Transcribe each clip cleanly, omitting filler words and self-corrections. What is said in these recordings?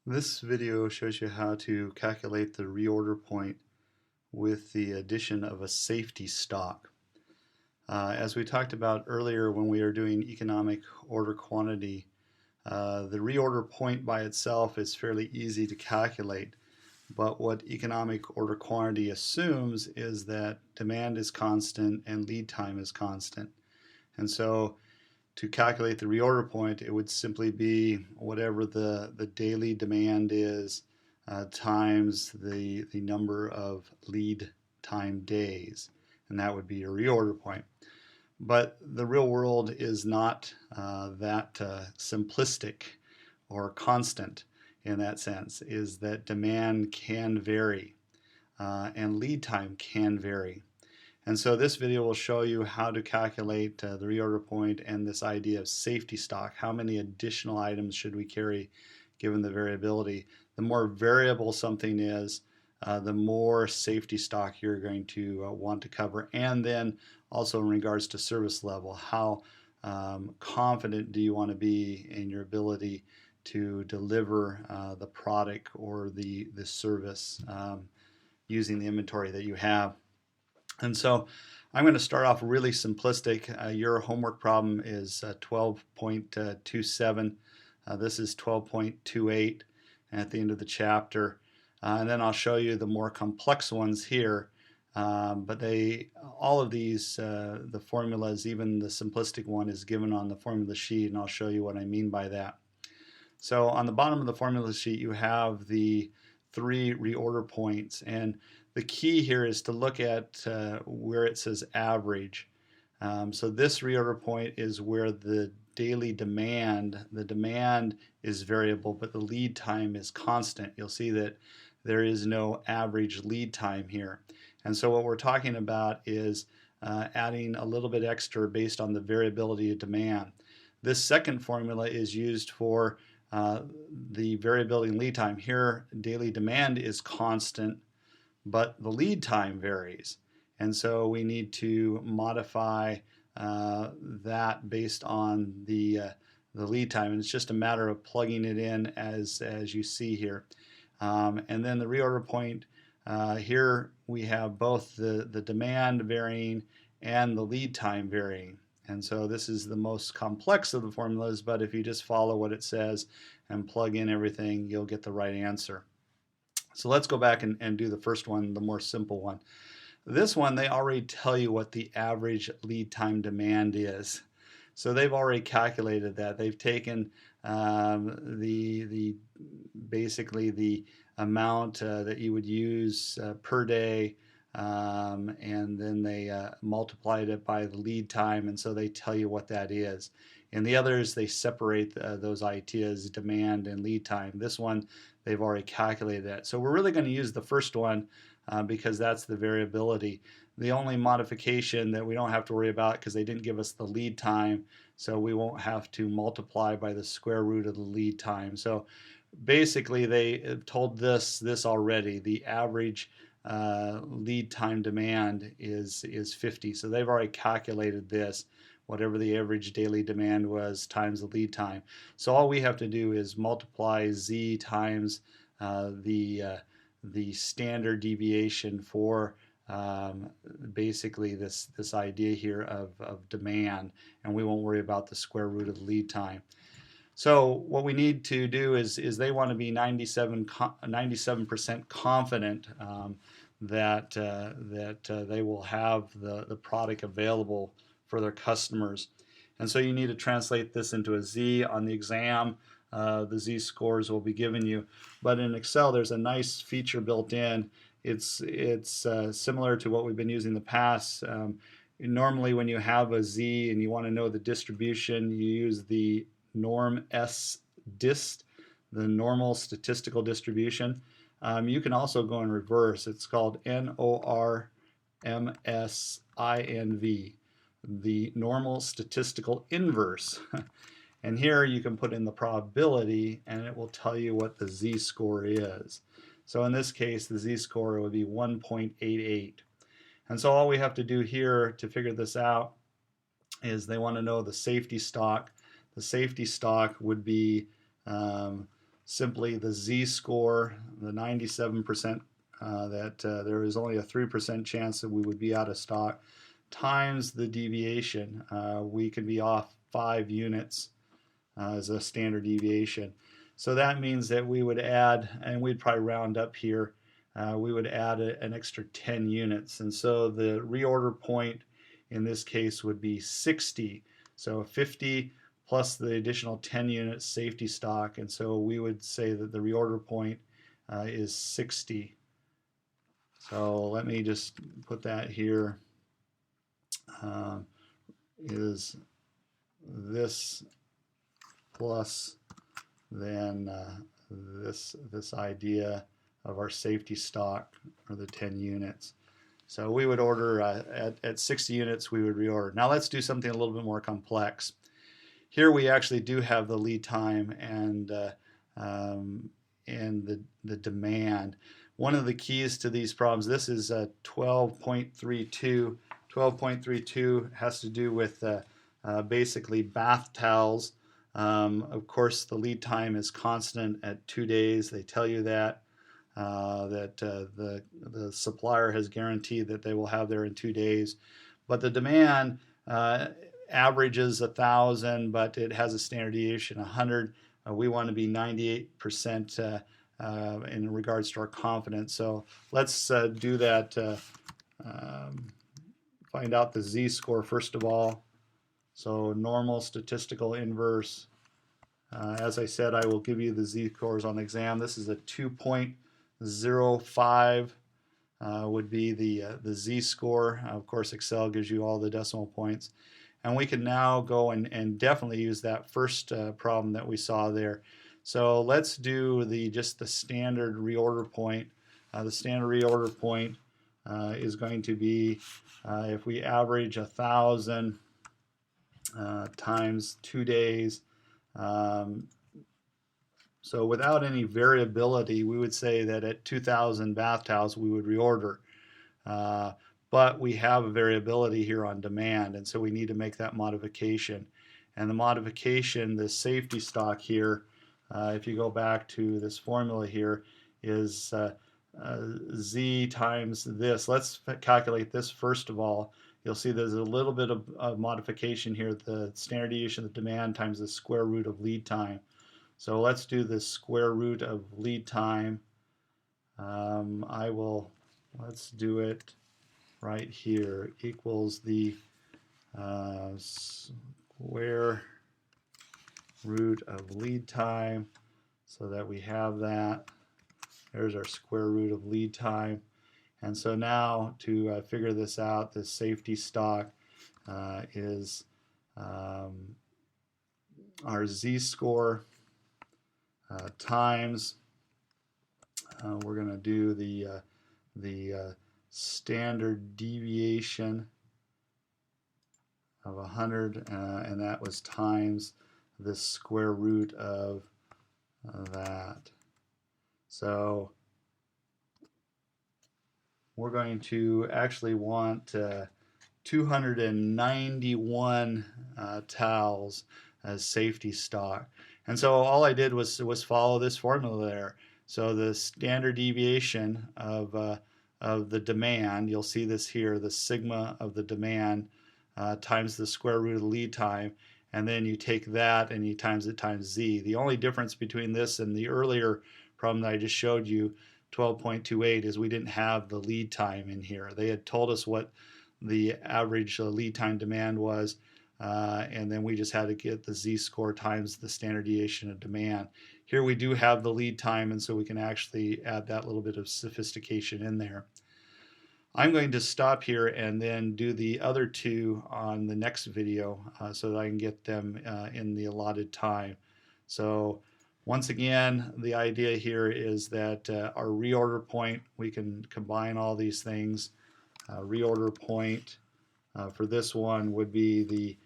This video shows you how to calculate the reorder point with the addition of a safety stock. As we talked about earlier when we were doing economic order quantity, the reorder point by itself is fairly easy to calculate, but what economic order quantity assumes is that demand is constant and lead time is constant. And so to calculate the reorder point, it would simply be whatever the daily demand is times the number of lead time days, and that would be your reorder point. But the real world is not that simplistic or constant in that sense, is that demand can vary and lead time can vary. And so this video will show you how to calculate the reorder point and this idea of safety stock. How many additional items should we carry given the variability? The more variable something is, the more safety stock you're going to want to cover. And then also in regards to service level, how confident do you want to be in your ability to deliver the product or the service using the inventory that you have. And so I'm going to start off really simplistic. Your homework problem is 12.27. This is 12.28 at the end of the chapter. And then I'll show you the more complex ones here. But all of these, the formulas, even the simplistic one is given on the formula sheet, and I'll show you what I mean by that. So on the bottom of the formula sheet, you have the 3 reorder points, and the key here is to look at where it says average. So this reorder point is where the daily demand, the demand is variable, but the lead time is constant. You'll see that there is no average lead time here. And so what we're talking about is adding a little bit extra based on the variability of demand. This second formula is used for the variability in lead time. Here, daily demand is constant, but the lead time varies. And so we need to modify that based on the lead time. And it's just a matter of plugging it in as you see here. And then the reorder point, here we have both the demand varying and the lead time varying. And so this is the most complex of the formulas, but if you just follow what it says and plug in everything, you'll get the right answer. So let's go back and do the first one, the more simple one. This one, they already tell you what the average lead time demand is. So they've already calculated that. They've taken basically the amount that you would use per day, and then they multiplied it by the lead time, and so they tell you what that is. In the others, they separate those ideas, demand and lead time. This one, they've already calculated that. So we're really going to use the first one because that's the variability. The only modification that we don't have to worry about, because they didn't give us the lead time, so we won't have to multiply by the square root of the lead time. So basically they told this already. The average lead time demand is 50. So they've already calculated this, whatever the average daily demand was times the lead time. So all we have to do is multiply z times the standard deviation for basically this idea here of demand, and we won't worry about the square root of the lead time. So what we need to do is they want to be 97% confident that they will have the product available for their customers. And so you need to translate this into a Z. On the exam, the Z scores will be given you. But in Excel, there's a nice feature built in. It's similar to what we've been using in the past. Normally when you have a Z and you want to know the distribution, you use the norm dist, the normal statistical distribution. You can also go in reverse. It's called NORMSINV, the normal statistical inverse. And here you can put in the probability and it will tell you what the z-score is. So in this case, the z-score would be 1.88. And so all we have to do here to figure this out is they want to know the safety stock. The safety stock would be simply the z-score, the 97%, that there is only a 3% chance that we would be out of stock, times the deviation. We can be off 5 units as a standard deviation. So that means that we would add, and we'd probably round up here, we would add an extra 10 units. And so the reorder point in this case would be 60. So 50 plus the additional 10 units safety stock. And so we would say that the reorder point is 60. So let me just put that here. Is this plus then this idea of our safety stock, or the 10 units. So we would order at 60 units, we would reorder. Now let's do something a little bit more complex. Here we actually do have the lead time and the demand. One of the keys to these problems, this is 12.32. 12.32 has to do with basically bath towels. Of course, the lead time is constant at 2 days. They tell you that the supplier has guaranteed that they will have there in 2 days. But the demand averages 1,000, but it has a standard deviation 100. We want to be 98% in regards to our confidence. So let's do that. Find out the z-score first of all. So normal, statistical, inverse. As I said, I will give you the z-scores on the exam. This is a 2.05 would be the z-score. Of course, Excel gives you all the decimal points. And we can now go and definitely use that first problem that we saw there. So let's do just the standard reorder point. The standard reorder point is going to be if we average 1,000 times 2 days. So without any variability, we would say that at 2,000 bath towels we would reorder. But we have a variability here on demand, and so we need to make that modification. And the modification, the safety stock here, if you go back to this formula here, is z times this. Let's calculate this first of all. You'll see there's a little bit of modification here, the standard deviation of demand times the square root of lead time. So let's do the square root of lead time. Let's do it right here, equals the square root of lead time, so that we have that. There's our square root of lead time. And so now to figure this out, the safety stock is our z-score times, we're going to do the standard deviation of 100, and that was times the square root of that. So we're going to actually want 291 towels as safety stock. And so all I did was follow this formula there. So the standard deviation of the demand, you'll see this here, the sigma of the demand times the square root of the lead time, and then you take that and you times it times z. The only difference between this and the earlier problem that I just showed you, 12.28, is we didn't have the lead time in here. They had told us what the average lead time demand was, and then we just had to get the z-score times the standard deviation of demand. Here we do have the lead time, and so we can actually add that little bit of sophistication in there. I'm going to stop here and then do the other two on the next video so that I can get them in the allotted time. So once again, the idea here is that our reorder point, we can combine all these things. Reorder point for this one would be the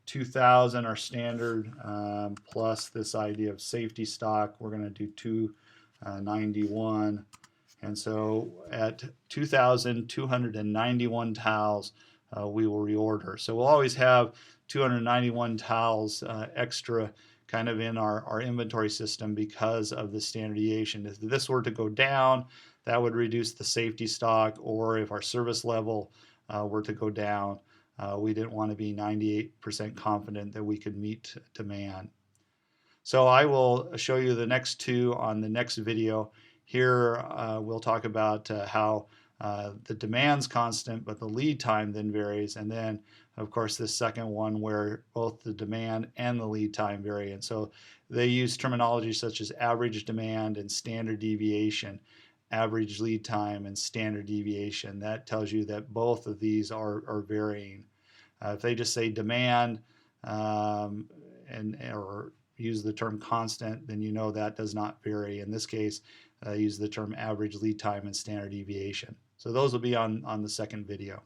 2,000, our standard, plus this idea of safety stock. We're going to do 291. And so at 2,291 towels, we will reorder. So we'll always have 291 towels extra kind of in our inventory system because of the standard deviation. If this were to go down, that would reduce the safety stock, or if our service level were to go down, we didn't want to be 98% confident that we could meet demand. So I will show you the next two on the next video. Here we'll talk about how the demand's constant, but the lead time then varies, and then of course this second one where both the demand and the lead time vary. And so they use terminology such as average demand and standard deviation, average lead time and standard deviation. That tells you that both of these are varying. If they just say demand or use the term constant, then you know that does not vary. In this case, use the term average lead time and standard deviation. So those will be on the second video.